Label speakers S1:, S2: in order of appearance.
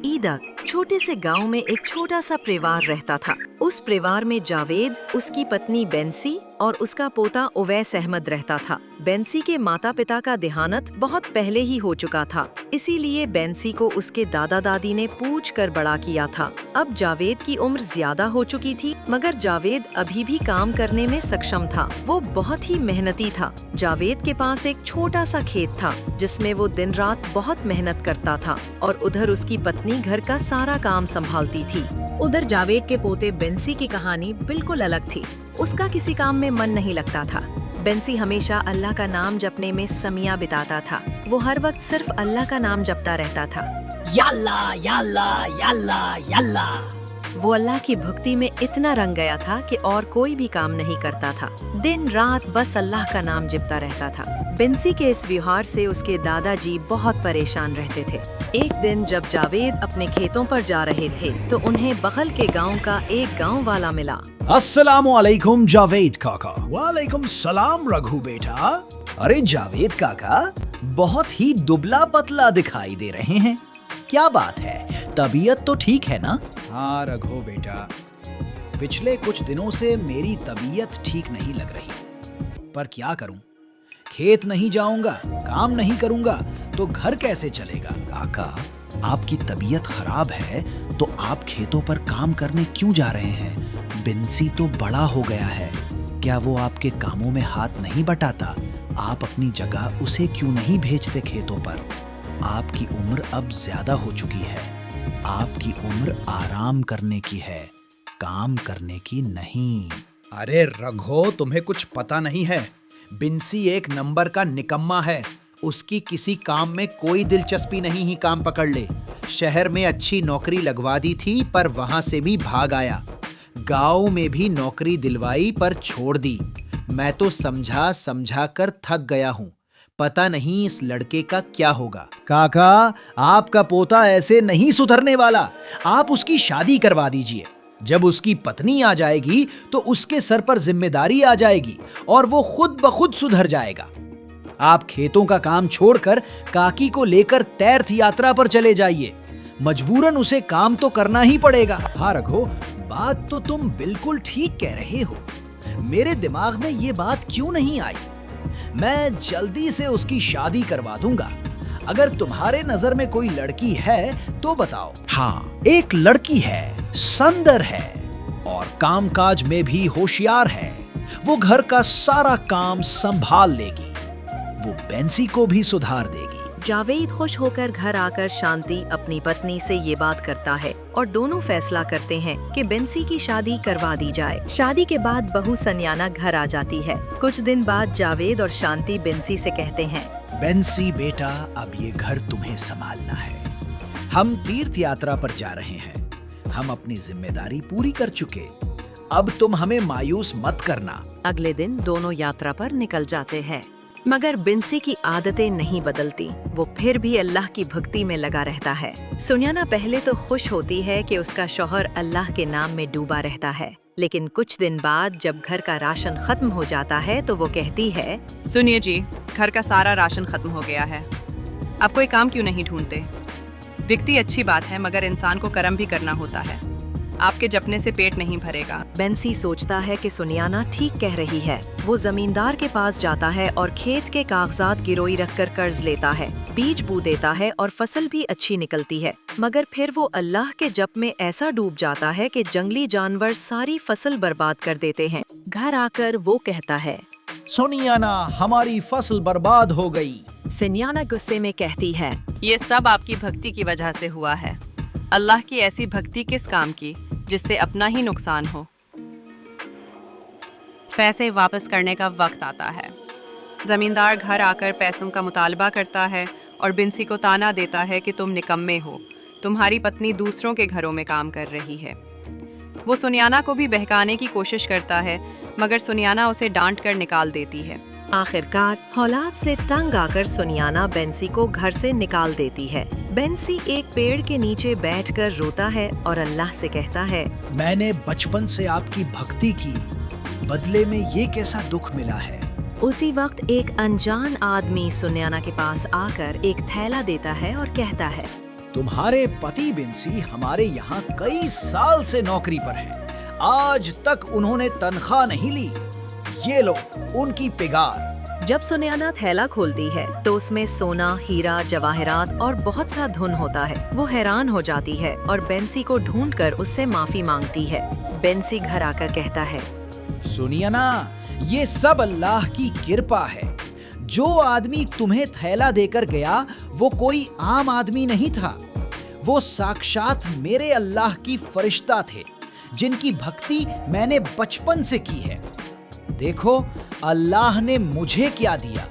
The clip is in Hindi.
S1: ईदक छोटे से गांव में एक छोटा सा परिवार रहता था। उस परिवार में जावेद, उसकी पत्नी बेंसी और उसका पोता उवैस अहमद रहता था। बेंसी के माता पिता का देहांत बहुत पहले ही हो चुका था, इसीलिए बेंसी को उसके दादा दादी ने पूछ कर बड़ा किया था। अब जावेद की उम्र ज्यादा हो चुकी थी, मगर जावेद अभी भी काम करने में सक्षम था। वो बहुत ही मेहनती था। जावेद के पास एक छोटा सा खेत था, जिसमें वो दिन रात बहुत मेहनत करता था और उधर उसकी पत्नी घर का सारा काम संभालती थी। उधर जावेद के पोते बेंसी की कहानी बिल्कुल अलग थी। उसका किसी काम में मन नहीं लगता था। बेंसी हमेशा अल्लाह का नाम जपने में समय बिताता था। वो हर वक्त सिर्फ अल्लाह का नाम जपता रहता था।
S2: Yalla Yalla Yalla Yalla.
S1: वो अल्लाह की भक्ति में इतना रंग गया था कि और कोई भी काम नहीं करता था। दिन रात बस अल्लाह का नाम जपता रहता था। बेंसी के इस व्यवहार से उसके दादाजी बहुत परेशान रहते थे। एक दिन जब जावेद अपने खेतों पर जा रहे थे, तो उन्हें बगल के गांव का एक गांव वाला मिला।
S3: अस्सलामुअलैकुम जावेद काका।
S2: वालेकुम सलाम रघु बेटा।
S3: अरे जावेद काका, बहुत ही दुबला पतला दिखाई दे रहे हैं। क्या बात है, तबीयत तो ठीक है ना?
S2: हाँ रघु बेटा, पिछले कुछ दिनों से मेरी तबीयत ठीक नहीं लग रही, पर क्या करूं? खेत नहीं जाऊंगा, काम नहीं करूंगा तो घर कैसे चलेगा?
S3: काका, आपकी तबीयत खराब है तो आप खेतों पर काम करने क्यों जा रहे हैं? बेंसी तो बड़ा हो गया है, क्या वो आपके कामों में हाथ नहीं बटाता? आप अपनी जगह उसे क्यों नहीं भेजते खेतों पर? आपकी उम्र अब ज्यादा हो चुकी है। आपकी उम्र आराम करने की है, काम करने की नहीं।
S2: अरे रघु, तुम्हें कुछ पता नहीं है। बिंसी एक नंबर का निकम्मा है। उसकी किसी काम में कोई दिलचस्पी नहीं ही काम पकड़ ले। शहर में अच्छी नौकरी लगवा दी थी, पर वहां से भी भाग आया। गांव में भी नौकरी दिलवाई, पर छोड़ दी। मैं तो समझा समझा कर थक गया हूँ। पता नहीं इस लड़के का क्या होगा।
S3: काका, आपका पोता ऐसे नहीं सुधरने वाला। आप उसकी शादी करवा दीजिए। जब उसकी पत्नी आ जाएगी तो उसके सर पर जिम्मेदारी आ जाएगी और वो खुद ब खुद सुधर जाएगा। आप खेतों का काम छोड़कर काकी को लेकर तीर्थ यात्रा पर चले जाइए। मजबूरन उसे काम तो करना ही पड़ेगा।
S2: हाँ रघु, बात तो तुम बिल्कुल ठीक कह रहे हो। मेरे दिमाग में ये बात क्यों नहीं आई? मैं जल्दी से उसकी शादी करवा दूंगा। अगर तुम्हारे नजर में कोई लड़की है तो बताओ।
S3: हाँ, एक लड़की है, सुंदर है और कामकाज में भी होशियार है। वो घर का सारा काम संभाल लेगी। वो बेंसी को भी सुधार देगी।
S1: जावेद खुश होकर घर आकर शांति अपनी पत्नी से ये बात करता है और दोनों फैसला करते हैं कि बेंसी की शादी करवा दी जाए। शादी के बाद बहू सन्याना घर आ जाती है। कुछ दिन बाद जावेद और शांति बेंसी से कहते हैं,
S2: बेंसी बेटा, अब ये घर तुम्हें संभालना है। हम तीर्थ यात्रा पर जा रहे हैं। हम अपनी जिम्मेदारी पूरी कर चुके। अब तुम हमें मायूस मत करना।
S1: अगले दिन दोनों यात्रा पर निकल जाते हैं, मगर बेंसी की आदतें नहीं बदलती। वो फिर भी अल्लाह की भक्ति में लगा रहता है। सुनयाना पहले तो खुश होती है कि उसका शौहर अल्लाह के नाम में डूबा रहता है, लेकिन कुछ दिन बाद जब घर का राशन खत्म हो जाता है तो वो कहती है,
S4: सुनिए जी, घर का सारा राशन खत्म हो गया है। अब कोई काम क्यों नहीं ढूंढते? विकती अच्छी बात है, मगर इंसान को कर्म भी करना होता है। आपके जपने से पेट नहीं भरेगा।
S1: बेंसी सोचता है कि सुनयाना ठीक कह रही है। वो जमींदार के पास जाता है और खेत के कागजात गिरोई रखकर कर्ज लेता है। बीज बो देता है और फसल भी अच्छी निकलती है, मगर फिर वो अल्लाह के जप में ऐसा डूब जाता है कि जंगली जानवर सारी फसल बर्बाद कर देते हैं। घर आकर वो कहता है,
S2: सुनियाना, हमारी फसल बर्बाद हो गई।
S1: सुनयाना गुस्से में कहती है,
S4: ये सब आपकी भक्ति की वजह से हुआ है। अल्लाह की ऐसी भक्ति किस काम की जिससे अपना ही नुकसान हो। पैसे वापस करने का वक्त आता है। जमींदार घर आकर पैसों का मुतालबा करता है और बिंसी को ताना देता है कि तुम निकम्मे हो, तुम्हारी पत्नी दूसरों के घरों में काम कर रही है। वो सुनयाना को भी बहकाने की कोशिश करता है, मगर सुनयाना उसे डांट कर निकाल देती है।
S1: आखिरकार औलाद से तंग आकर सुनयाना बेंसी को घर से निकाल देती है। बेंसी एक पेड़ के नीचे बैठकर रोता है और अल्लाह से कहता है,
S2: मैंने बचपन से आपकी भक्ति की, बदले में ये कैसा दुख मिला है।
S1: उसी वक्त एक अनजान आदमी सुनयाना के पास आकर एक थैला देता है और कहता है,
S2: तुम्हारे पति बिन्सी हमारे यहाँ कई साल से नौकरी पर हैं। आज तक उन्होंने तनख्वाह नहीं ली। ये लो उनकी पिगार।
S1: जब सुनैना थैला खोलती है तो उसमें सोना, हीरा, जवाहरात और बहुत सा धन होता है। वो हैरान हो जाती है और बेंसी को ढूंढकर उससे माफी मांगती है। बेंसी घर आकर कहता है,
S2: सुनिए ना, ये सब अल्लाह की कृपा है। जो आदमी तुम्हें थैला देकर गया वो कोई आम आदमी नहीं था। वो साक्षात मेरे अल्लाह की फरिश्ता थे जिनकी भक्ति मैंने बचपन से की है। देखो अल्लाह ने मुझे क्या दिया।